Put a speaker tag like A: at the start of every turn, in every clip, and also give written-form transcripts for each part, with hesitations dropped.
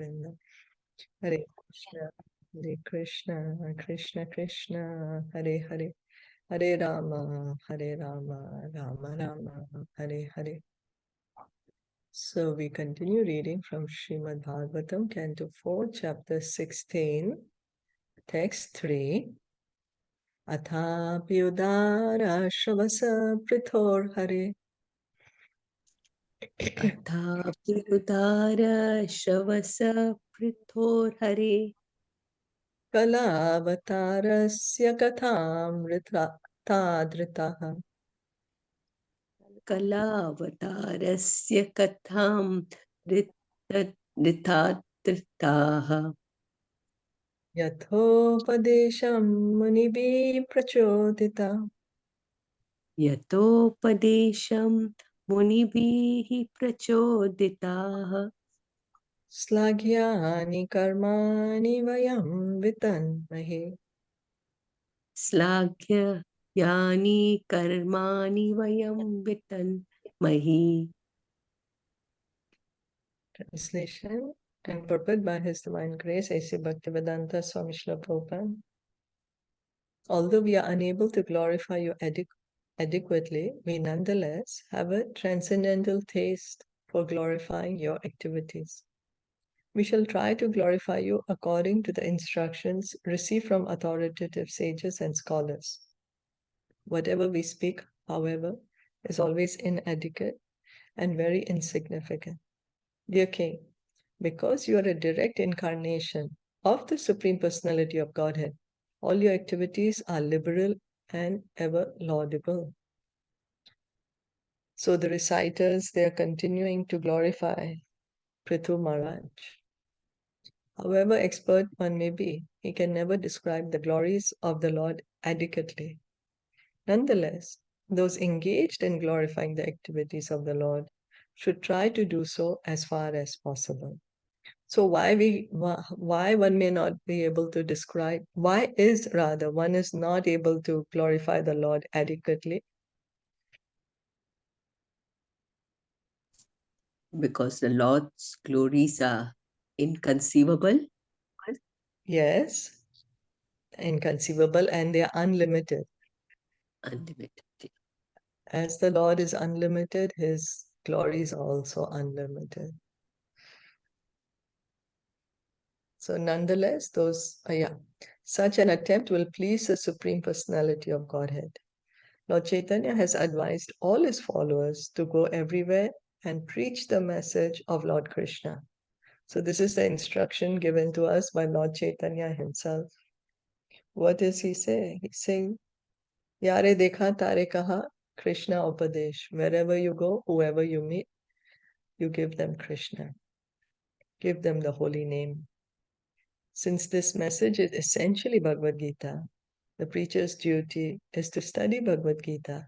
A: Vrinda. Hare Krishna, Hare Krishna, Krishna Krishna, Hare Hare, Hare Rama, Rama Rama, Hare Hare. So we continue reading from Srimad Bhagavatam, Canto 4, Chapter 16, Text 3. Athapi udara shavasa prithor hare.
B: Athapi udara shavasa prithor hare.
A: Kalavatarasya kathamrita tadritaha.
B: Kalavatarasya katham rithatritaha.
A: Yathopadesham munibhi prachodita.
B: Yatopadesham munibhihi prachoditaha.
A: Slagyani karmani vayam vitanmahe.
B: Slaghya yani karmani vayam vitanmahi.
A: Translation and purport by His Divine Grace, A.C. Bhaktivedanta Swami Srila Prabhupada. Although we are unable to glorify you adequately, we nonetheless have a transcendental taste for glorifying your activities. We shall try to glorify you according to the instructions received from authoritative sages and scholars. Whatever we speak, however, is always inadequate and very insignificant. Dear King, because you are a direct incarnation of the Supreme Personality of Godhead, all your activities are liberal and ever laudable. So the reciters, they are continuing to glorify Pṛthu Maharaj. However expert one may be, he can never describe the glories of the Lord adequately. Nonetheless, those engaged in glorifying the activities of the Lord should try to do so as far as possible. So why one may not be able to describe, one is not able to glorify the Lord adequately?
B: Because the Lord's glories are inconceivable.
A: Yes, inconceivable, and they are unlimited.
B: Unlimited.
A: As the Lord is unlimited, His glory is also unlimited. So nonetheless, such an attempt will please the Supreme Personality of Godhead. Lord Chaitanya has advised all his followers to go everywhere and preach the message of Lord Krishna. So this is the instruction given to us by Lord Chaitanya himself. What does he say? He's saying, Yare dekha tare kaha Krishna upadesh. Wherever you go, whoever you meet, you give them Krishna. Give them the holy name. Since this message is essentially Bhagavad Gita, the preacher's duty is to study Bhagavad Gita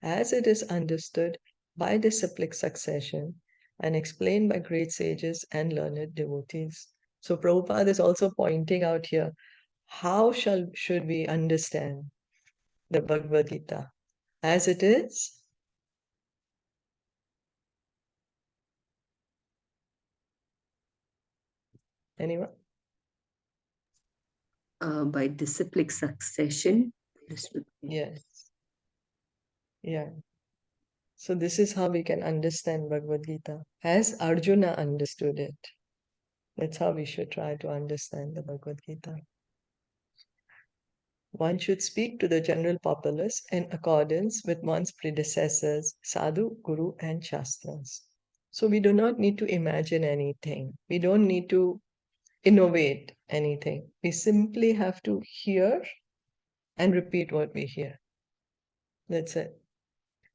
A: as it is understood by disciplic succession and explained by great sages and learned devotees. So Prabhupada is also pointing out here, how should we understand the Bhagavad Gita as it is? Anyone?
B: By disciplic succession.
A: Yes. Yeah. So this is how we can understand Bhagavad Gita as Arjuna understood it. That's how we should try to understand the Bhagavad Gita. One should speak to the general populace in accordance with one's predecessors, sadhu, guru, and shastras. So we do not need to imagine anything. We don't need to innovate anything. We simply have to hear and repeat what we hear. That's it.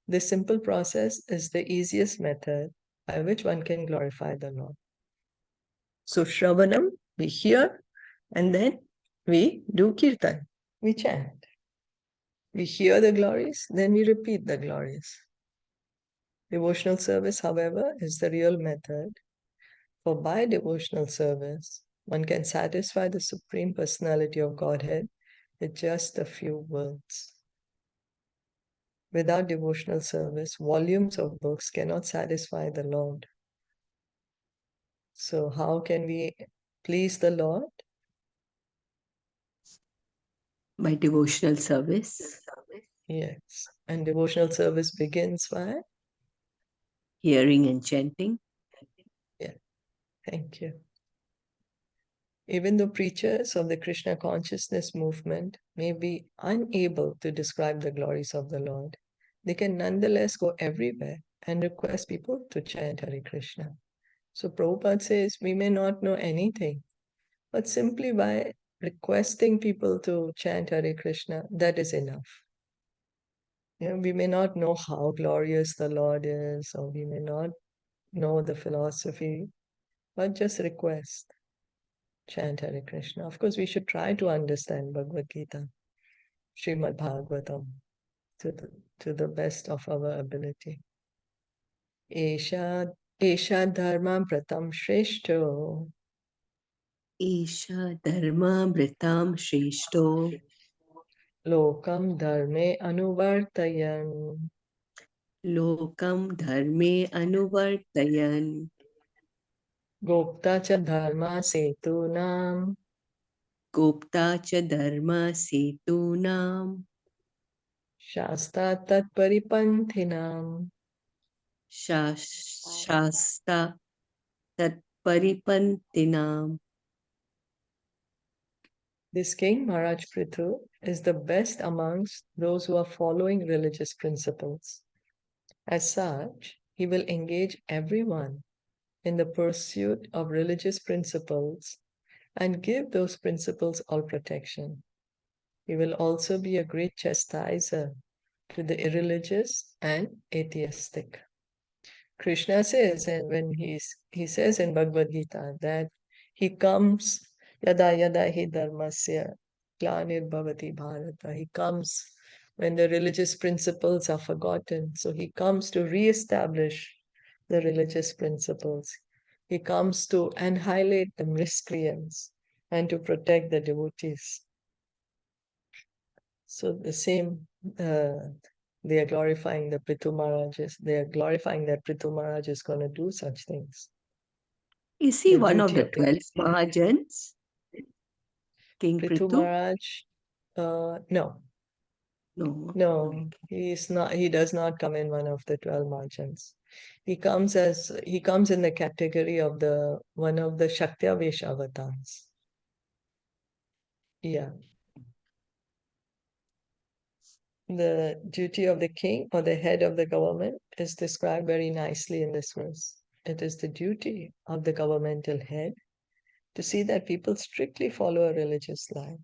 A: This simple process is the easiest method by which one can glorify the Lord. So Shravanam, we hear, and then we do kirtan, we chant. We hear the glories, then we repeat the glories. Devotional service, however, is the real method, for by devotional service, one can satisfy the Supreme Personality of Godhead with just a few words. Without devotional service, volumes of books cannot satisfy the Lord. So how can we please the Lord?
B: By devotional service,
A: Yes. And devotional service begins by?
B: hearing and chanting.
A: Yeah. Thank you. Even though preachers of the Krishna consciousness movement may be unable to describe the glories of the Lord, they can nonetheless go everywhere and request people to chant Hare Krishna. So Prabhupada says we may not know anything, but simply by requesting people to chant Hare Krishna, that is enough. We may not know how glorious the Lord is, or we may not know the philosophy, but just request. Chant Hare Krishna. Of course, we should try to understand Bhagavad Gita, Srimad Bhagavatam, to the best of our ability. Esha dharma pratam shreshto.
B: Isha dharma mritam shreshto.
A: Lokam dharme anuvartayan.
B: Lokam dharme anuvartayan.
A: Gopta cha dharma setunam.
B: Gopta cha dharma setunam.
A: Shasta tat paripanthinam.
B: Shasta tat paripantinam.
A: This king, Maharaj Pṛthu, is the best amongst those who are following religious principles. As such, he will engage everyone in the pursuit of religious principles and give those principles all protection. He will also be a great chastiser to the irreligious and atheistic. Krishna says, and when he says in Bhagavad Gita that he comes yada yada hi dharmasya glanir bhavati bharata. He comes when the religious principles are forgotten. So he comes to re-establish the religious principles. He comes to annihilate the miscreants and to protect the devotees. So the same, they are glorifying the Pṛthu Maharajas. They are glorifying that Pṛthu Maharaj is going to do such things.
B: Is he
A: The
B: one of
A: duty
B: the
A: of
B: 12 Mahajans? King
A: Pṛthu
B: Pṛthu?
A: Maharaj, no,
B: No.
A: no, he is not. He does not come in one of the 12 Mahajans. He comes in the category of the one of the Shaktiavesh avatars. Yeah. The duty of the king or the head of the government is described very nicely in this verse. It is the duty of the governmental head to see that people strictly follow a religious life.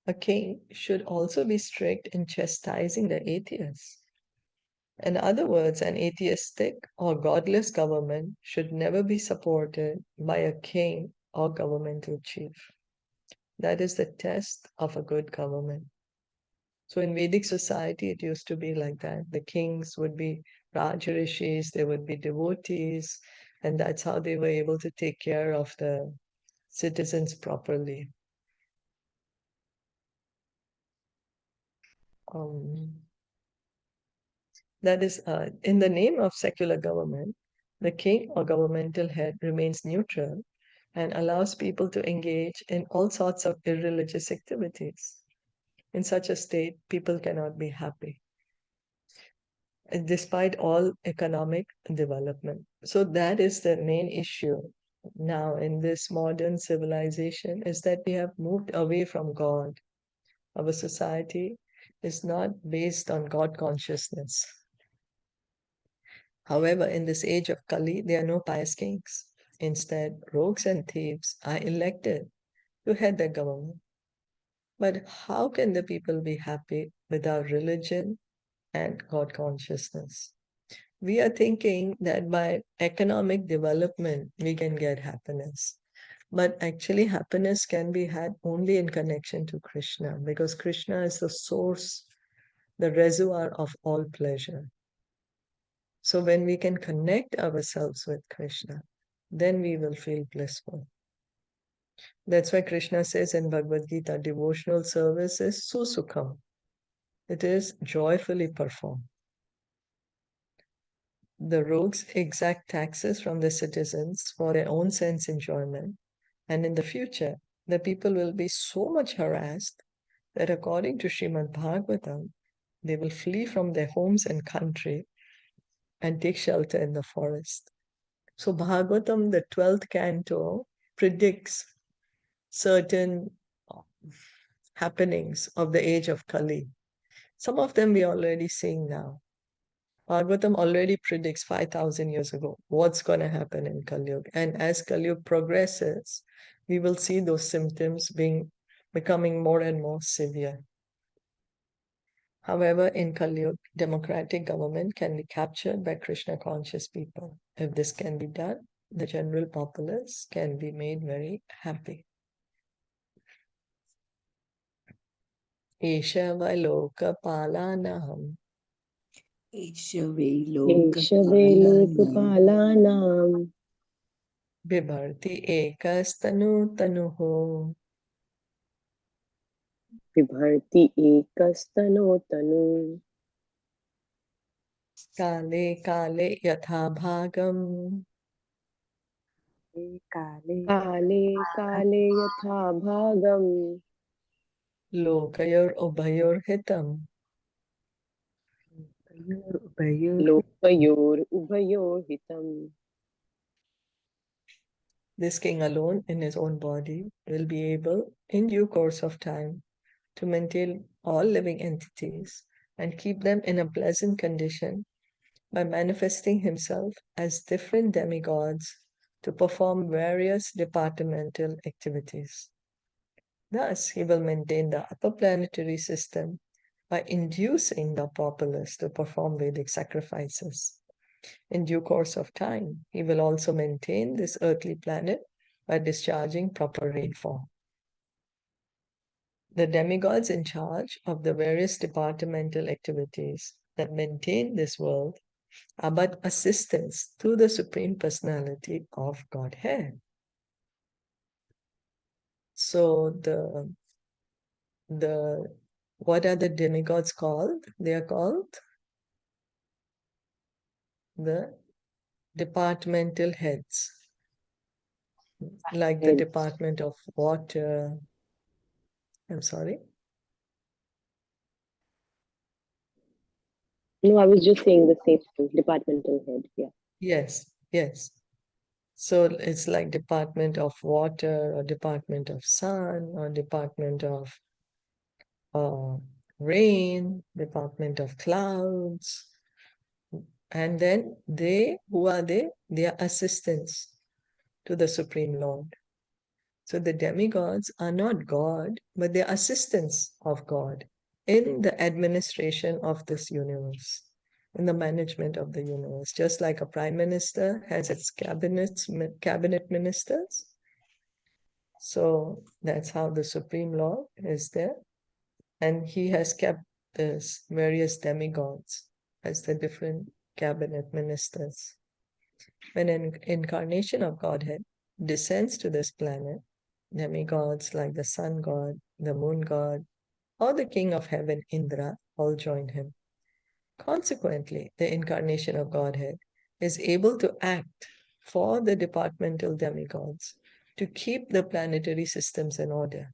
A: A king should also be strict in chastising the atheists. In other words, an atheistic or godless government should never be supported by a king or governmental chief. That is the test of a good government. So in Vedic society, it used to be like that. The kings would be Rajarishis, there would be devotees, and that's how they were able to take care of the citizens properly. That is, in the name of secular government, the king or governmental head remains neutral and allows people to engage in all sorts of irreligious activities. In such a state, people cannot be happy, despite all economic development. So that is the main issue now in this modern civilization, is that we have moved away from God. Our society is not based on God consciousness. However, in this age of Kali, there are no pious kings. Instead, rogues and thieves are elected to head the government. But how can the people be happy without religion and God consciousness? We are thinking that by economic development, we can get happiness. But actually, happiness can be had only in connection to Krishna, because Krishna is the source, the reservoir of all pleasure. So when we can connect ourselves with Krishna, then we will feel blissful. That's why Krishna says in Bhagavad Gita, devotional service is susukham. It is joyfully performed. The rogues exact taxes from the citizens for their own sense enjoyment. And in the future, the people will be so much harassed that according to Srimad Bhagavatam, they will flee from their homes and country and take shelter in the forest. So Bhagavatam, the 12th canto, predicts certain happenings of the age of Kali. Some of them we are already seeing now. Bhagavatam already predicts 5,000 years ago what's going to happen in Kali Yuga. And as Kali Yuga progresses, we will see those symptoms becoming more and more severe. However, in Kali Yuga, democratic government can be captured by Krishna conscious people. If this can be done, the general populace can be made very happy. Esha Vailokapalanaham
B: Ishave
C: lokpalanam
A: Bibharti Ekastanu Tanuho
C: bibharti ekastano
A: Kale Kale Yatha Bhagam
C: kale kale yatha bhagam
A: Lokayor Ubayor Hitam.
C: lokayor ubhayor hitam.
A: This king alone in his own body will be able, in due course of time, to maintain all living entities and keep them in a pleasant condition by manifesting himself as different demigods to perform various departmental activities. Thus, he will maintain the upper planetary system by inducing the populace to perform Vedic sacrifices. In due course of time, he will also maintain this earthly planet by discharging proper rainfall. The demigods in charge of the various departmental activities that maintain this world are but assistants to the Supreme Personality of Godhead. So what are the demigods called? They are called the departmental heads, like the
C: Heads.
A: Department of Water. I'm sorry.
C: No, I was just saying the same thing. Departmental head. Yeah.
A: Yes, yes. So it's like Department of Water or Department of Sun or Department of Rain, Department of Clouds. And then who are they? They are assistants to the Supreme Lord. So the demigods are not God, but they are assistants of God in the administration of this universe, in the management of the universe. Just like a prime minister has its cabinet ministers. So that's how the Supreme Lord is there. And he has kept this various demigods as the different cabinet ministers. When an incarnation of Godhead descends to this planet, demigods like the sun god, the moon god, or the king of heaven, Indra, all join him. Consequently, the incarnation of Godhead is able to act for the departmental demigods to keep the planetary systems in order.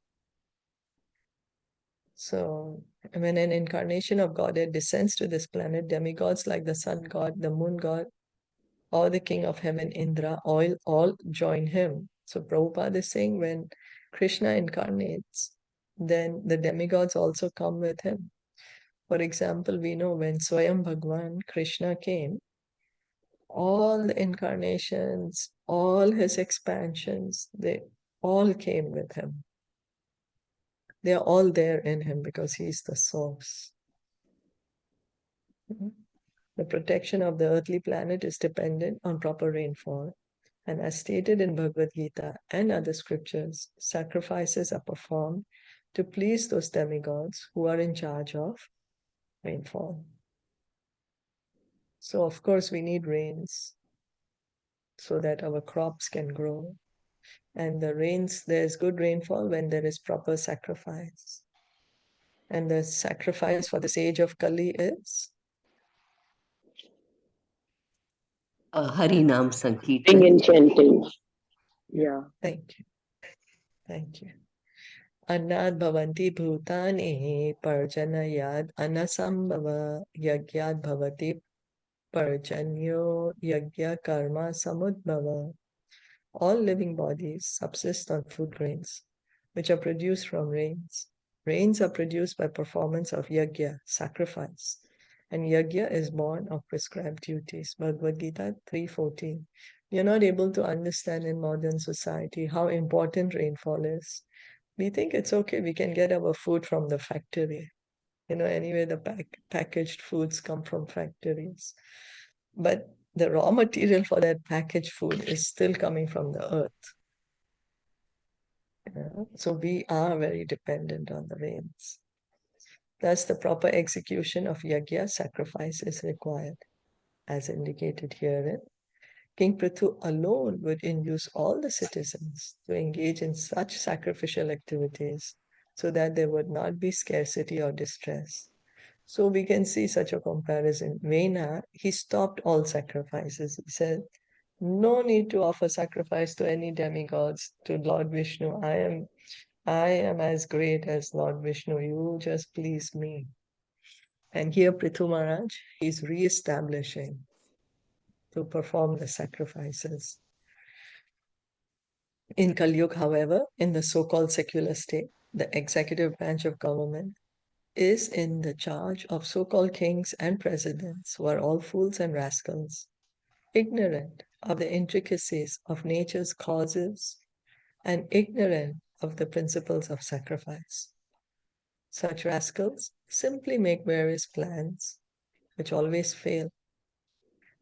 A: So, when an incarnation of Godhead descends to this planet, demigods like the sun god, the moon god, or the king of heaven, Indra, all join him. So Prabhupada is saying when Krishna incarnates, then the demigods also come with him. For example, we know when Swayam Bhagwan, Krishna came, all the incarnations, all his expansions, they all came with him. They are all there in him because he is the source. The protection of the earthly planet is dependent on proper rainfall. And as stated in Bhagavad Gita and other scriptures, sacrifices are performed to please those demigods who are in charge of rainfall. So, of course, we need rains so that our crops can grow. And there's good rainfall when there is proper sacrifice. And the sacrifice for this age of Kali is
B: Harinam
C: Sing
B: Sankirtan.
C: and chanting. Yeah.
A: Thank you. Thank you. Annad bhavanti bhutani parjanayad anasambhava yagyad bhavati parjanyo yagya karma samudbhava. All living bodies subsist on food grains, which are produced from rains. Rains are produced by performance of yagya, sacrifice, and yagya is born of prescribed duties. Bhagavad Gita 3:14. We are not able to understand in modern society how important rainfall is. We think it's okay, we can get our food from the factory. Anyway, the packaged foods come from factories. But the raw material for that packaged food is still coming from the earth. So we are very dependent on the rains. Thus, the proper execution of yagya, sacrifice, is required, as indicated herein. King Pṛthu alone would induce all the citizens to engage in such sacrificial activities so that there would not be scarcity or distress. So we can see such a comparison. Vena, he stopped all sacrifices. He said, no need to offer sacrifice to any demigods, to Lord Vishnu. I am as great as Lord Vishnu. You just please me. And here Pṛthu Maharaj is re-establishing to perform the sacrifices. In Kali Yuga, however, in the so-called secular state, the executive branch of government is in the charge of so-called kings and presidents who are all fools and rascals, ignorant of the intricacies of nature's causes and ignorant of the principles of sacrifice. Such rascals simply make various plans which always fail,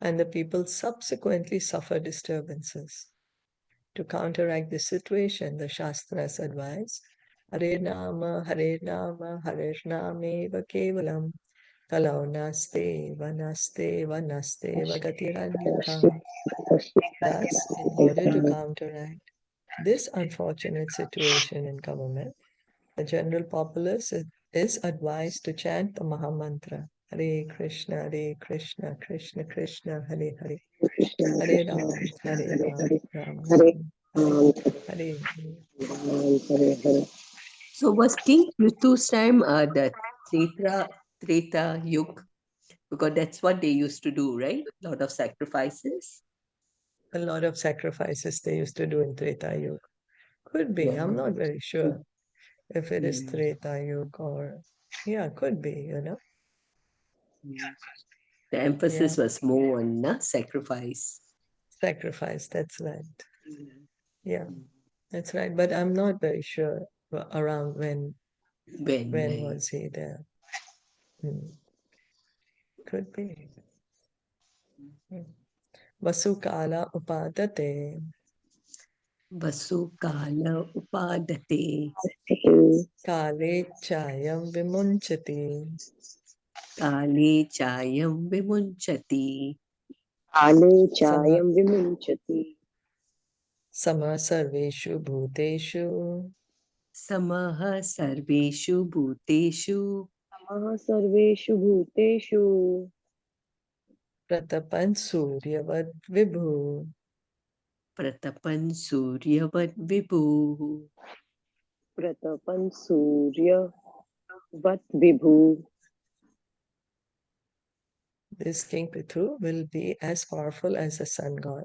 A: and the people subsequently suffer disturbances. To counteract this situation, the Shastras advise Hare Nama, Hare Nama, Hare Nameva Kevalam, Kalau Naste, Vanaste, Vanaste, Vagatiranyaka. Thus, in order to counteract this unfortunate situation in government, the general populace is advised to chant the Mahamantra, Hare Krishna, Krishna Krishna, Hare Hare, Hare Ram, Ram Ram, Hare Hare.
B: So was King Pṛthu's time the Treta Yuga? Because that's what they used to do, right? A lot of sacrifices.
A: A lot of sacrifices they used to do in Treta Yuga. Could be, I'm not very sure if it is Treta Yuga or, yeah, could be,
B: The emphasis was more on sacrifice.
A: Sacrifice, that's right. Yeah, that's right. But I'm not very sure around when was he there. Could be. Vasukala upadate.
B: Vasukala upadate.
A: Kale chayam vimunchati.
B: Kale chayam vimunchati.
C: Kale chayam vimunchati.
A: Sama sarveshu bhuteshu.
B: Samaha sarveshu bhuteshu.
C: Samaha sarveshu bhuteshu.
A: Pratapan suryavat vibhu.
B: Pratapan suryavat vibhu.
C: Pratapan surya vat vibhu.
A: This King Pṛthu will be as powerful as the sun god.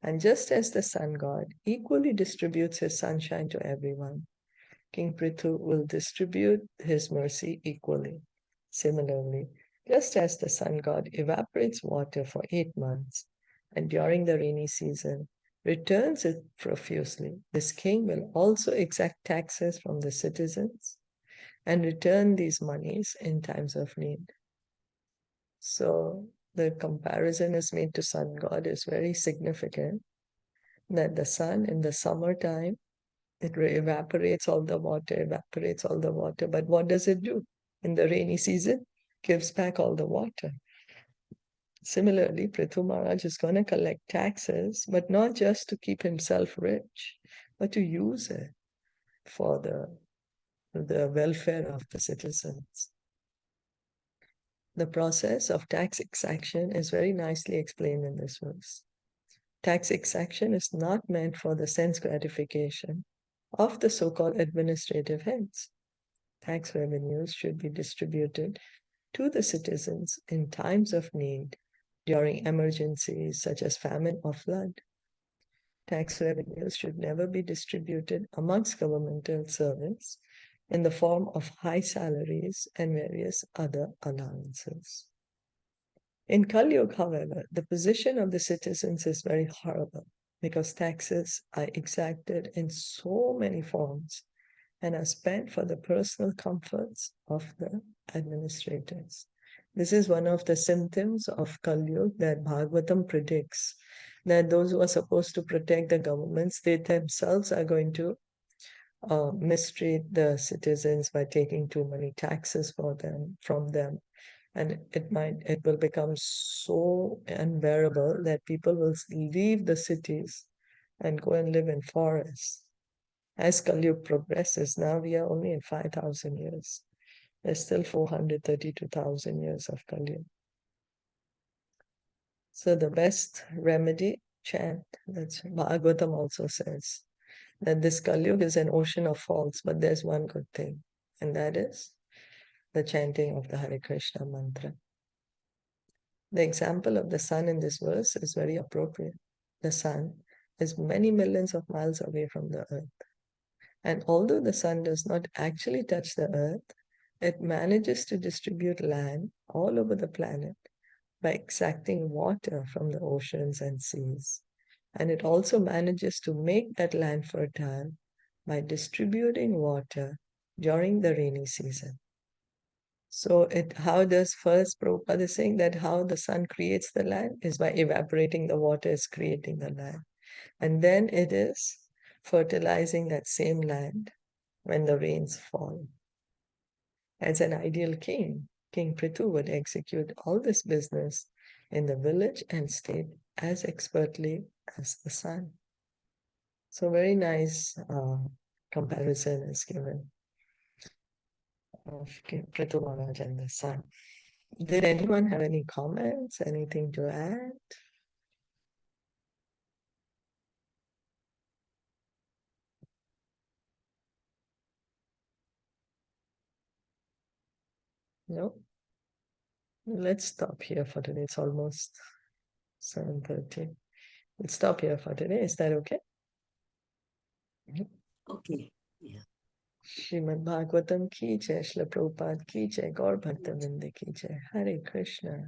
A: And just as the sun god equally distributes his sunshine to everyone, King Pṛthu will distribute his mercy equally. Similarly, just as the sun god evaporates water for 8 months and during the rainy season returns it profusely, this king will also exact taxes from the citizens and return these monies in times of need. So the comparison is made to sun god is very significant, that the sun in the summertime, it evaporates all the water, but what does it do? In the rainy season, gives back all the water. Similarly, Pṛthu Maharaj is going to collect taxes, but not just to keep himself rich, but to use it for the welfare of the citizens. The process of tax exaction is very nicely explained in this verse. Tax exaction is not meant for the sense gratification of the so-called administrative heads. Tax revenues should be distributed to the citizens in times of need, during emergencies such as famine or flood. Tax revenues should never be distributed amongst governmental servants in the form of high salaries and various other allowances. In Kali Yuga, however, the position of the citizens is very horrible because taxes are exacted in so many forms and are spent for the personal comforts of the administrators. This is one of the symptoms of Kali Yuga that Bhagavatam predicts, that those who are supposed to protect the governments, they themselves are going to mistreat the citizens by taking too many taxes from them. And it will become so unbearable that people will leave the cities and go and live in forests. As Kali Yuga progresses, now we are only in 5,000 years. There's still 432,000 years of Kali Yuga. So the best remedy, chant. That's Bhagavatam also says that this Kali Yuga is an ocean of faults, but there's one good thing, and that is the chanting of the Hare Krishna mantra. The example of the sun in this verse is very appropriate. The sun is many millions of miles away from the earth. And although the sun does not actually touch the earth, it manages to distribute land all over the planet by extracting water from the oceans and seas. And it also manages to make that land fertile by distributing water during the rainy season. So how does first Prabhupada is saying that how the sun creates the land is by evaporating the water is creating the land. And then it is fertilizing that same land when the rains fall. As an ideal king, King Pṛthu would execute all this business in the village and state as expertly as the sun. So very nice comparison is given of King Pṛthu Maharaj and the sun. Did anyone have any comments, anything to add? No? Let's stop here for today. It's almost 7:30. Let's stop here for today. Is that okay?
B: Okay. Yeah.
A: Srimad Bhagavatam ki jai, Srila Prabhupada ki jai, Gaur Bhakta Vrinda ki jai. Hare Krishna.